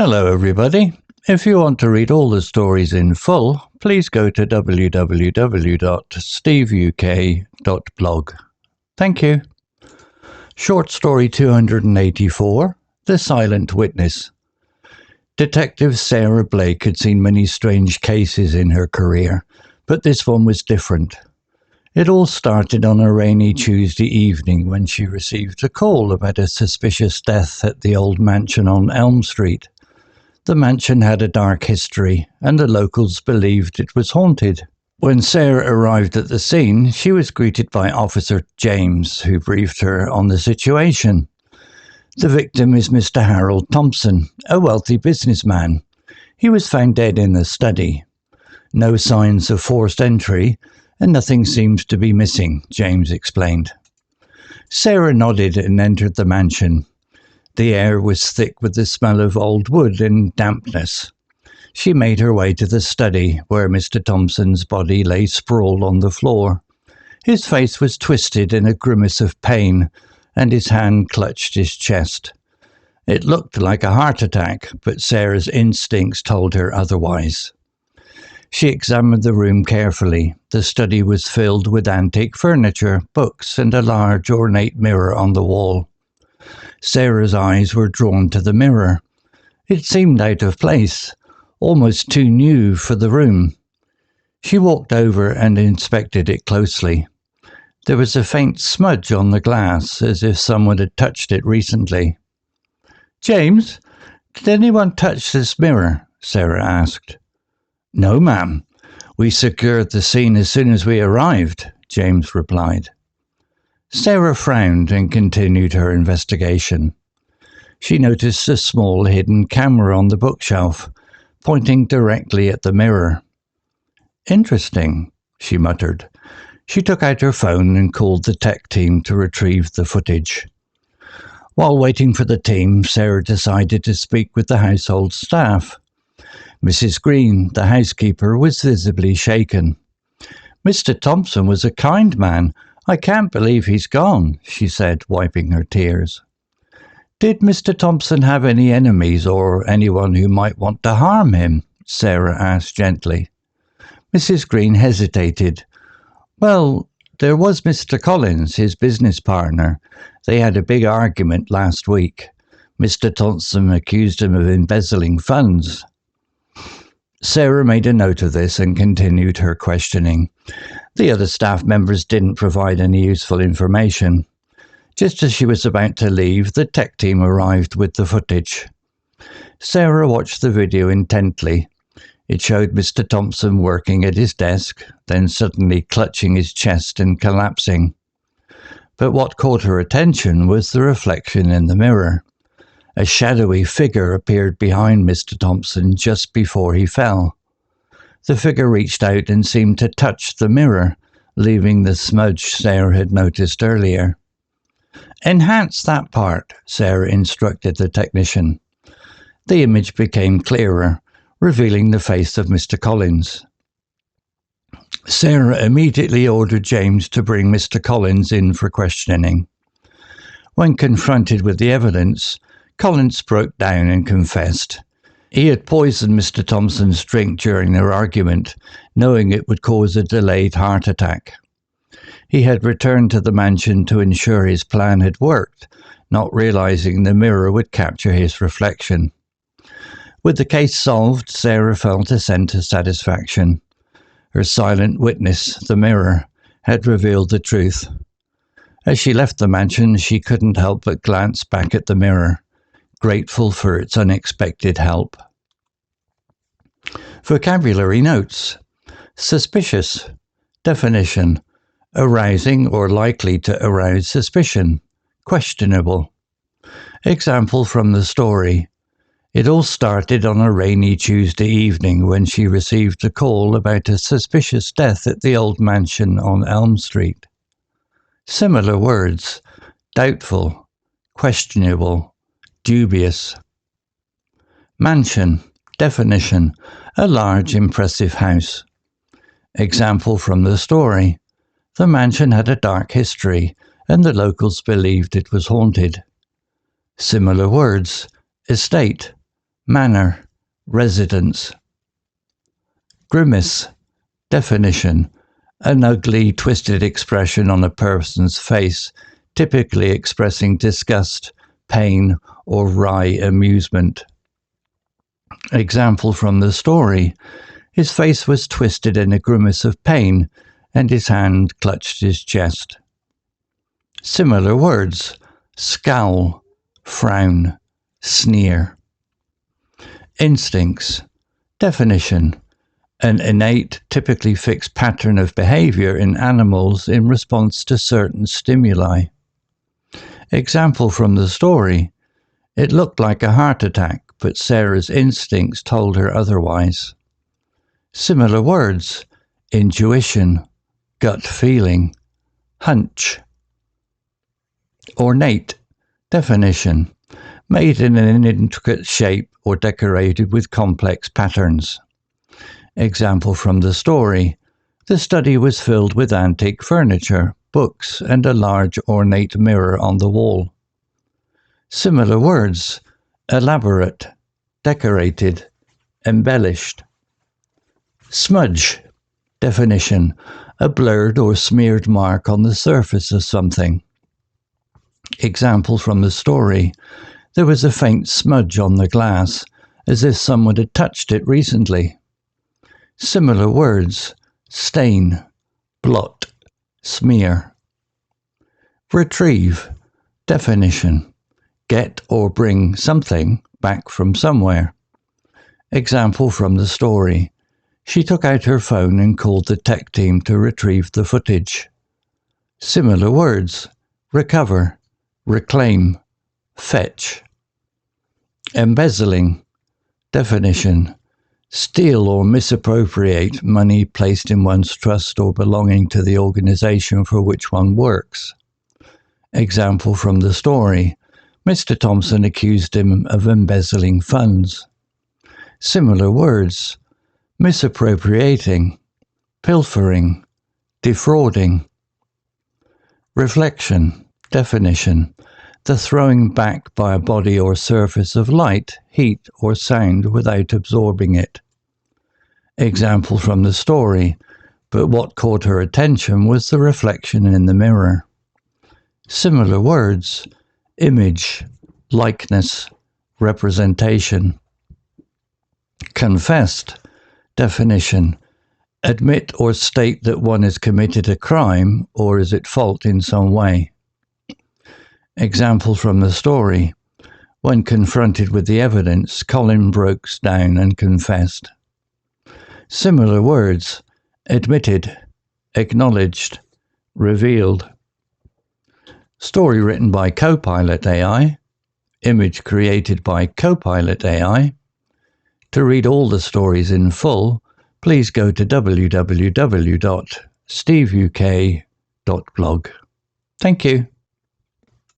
Hello everybody. If you want to read all the stories in full, please go to www.steveuk.blog. Thank you. Short story 284, The Silent Witness. Detective Sarah Blake had seen many strange cases in her career, but this one was different. It all started on a rainy Tuesday evening when she received a call about a suspicious death at the old mansion on Elm Street. The mansion had a dark history, and the locals believed it was haunted. When Sarah arrived at the scene, she was greeted by Officer James, who briefed her on the situation. The victim is Mr. Harold Thompson, a wealthy businessman. He was found dead in the study. No signs of forced entry, and nothing seems to be missing, James explained. Sarah nodded and entered the mansion. The air was thick with the smell of old wood and dampness. She made her way to the study, where Mr. Thompson's body lay sprawled on the floor. His face was twisted in a grimace of pain, and his hand clutched his chest. It looked like a heart attack, but Sarah's instincts told her otherwise. She examined the room carefully. The study was filled with antique furniture, books, and a large ornate mirror on the wall. Sarah's eyes were drawn to the mirror. It seemed out of place, almost too new for the room. She walked over and inspected it closely. There was a faint smudge on the glass, as if someone had touched it recently. "James, did anyone touch this mirror?" Sarah asked. "No, ma'am. We secured the scene as soon as we arrived," James replied. Sarah frowned and continued her investigation. She noticed a small hidden camera on the bookshelf, pointing directly at the mirror. "Interesting," she muttered. She took out her phone and called the tech team to retrieve the footage. While waiting for the team, Sarah decided to speak with the household staff. Mrs. Green, the housekeeper, was visibly shaken. "Mr. Thompson was a kind man. I can't believe he's gone," she said, wiping her tears. "Did Mr. Thompson have any enemies or anyone who might want to harm him?" Sarah asked gently. Mrs. Green hesitated. "Well, there was Mr. Collins, his business partner. They had a big argument last week. Mr. Thompson accused him of embezzling funds." Sarah made a note of this and continued her questioning. The other staff members didn't provide any useful information. Just as she was about to leave, the tech team arrived with the footage. Sarah watched the video intently. It showed Mr. Thompson working at his desk, then suddenly clutching his chest and collapsing. But what caught her attention was the reflection in the mirror. A shadowy figure appeared behind Mr. Thompson just before he fell. The figure reached out and seemed to touch the mirror, leaving the smudge Sarah had noticed earlier. "Enhance that part," Sarah instructed the technician. The image became clearer, revealing the face of Mr. Collins. Sarah immediately ordered James to bring Mr. Collins in for questioning. When confronted with the evidence, Collins broke down and confessed. He had poisoned Mr. Thompson's drink during their argument, knowing it would cause a delayed heart attack. He had returned to the mansion to ensure his plan had worked, not realizing the mirror would capture his reflection. With the case solved, Sarah felt a sense of satisfaction. Her silent witness, the mirror, had revealed the truth. As she left the mansion, she couldn't help but glance back at the mirror, grateful for its unexpected help. Vocabulary notes. Suspicious. Definition. Arousing or likely to arouse suspicion. Questionable. Example from the story. It all started on a rainy Tuesday evening when she received a call about a suspicious death at the old mansion on Elm Street. Similar words. Doubtful. Questionable. Dubious. Mansion. Definition. A large, impressive house. Example from the story. The mansion had a dark history, and the locals believed it was haunted. Similar words. Estate. manner, residence. Grimace, definition, an ugly, twisted expression on a person's face, typically expressing disgust, pain, or wry amusement. Example from the story: his face was twisted in a grimace of pain, and his hand clutched his chest. Similar words: scowl, frown, sneer. Instincts, definition, an innate, typically fixed pattern of behavior in animals in response to certain stimuli. Example from the story: it looked like a heart attack, but Sarah's instincts told her otherwise. Similar words: intuition, gut feeling, hunch. Ornate, definition, made in an intricate shape or decorated with complex patterns. Example from the story: the study was filled with antique furniture, books, and a large ornate mirror on the wall. Similar words: elaborate, decorated, embellished. Smudge, definition, a blurred or smeared mark on the surface of something. Example from the story: there was a faint smudge on the glass, as if someone had touched it recently. Similar words: stain, blot, smear. Retrieve, definition, get or bring something back from somewhere. Example from the story: she took out her phone and called the tech team to retrieve the footage. Similar words: recover, reclaim, fetch. Embezzling, definition, steal or misappropriate money placed in one's trust or belonging to the organization for which one works. Example from the story: Mr. Thompson accused him of embezzling funds. Similar words: misappropriating, pilfering, defrauding. Reflection, definition, the throwing back by a body or surface of light, heat, or sound without absorbing it. Example from the story: but what caught her attention was the reflection in the mirror. Similar words: image, likeness, representation. Confessed, definition, admit or state that one has committed a crime or is at fault in some way. Example from the story: when confronted with the evidence, Colin broke down and confessed. Similar words: admitted, acknowledged, revealed. Story written by Copilot AI. Image created by Copilot AI. To read all the stories in full, please go to www.steveuk.blog. Thank you.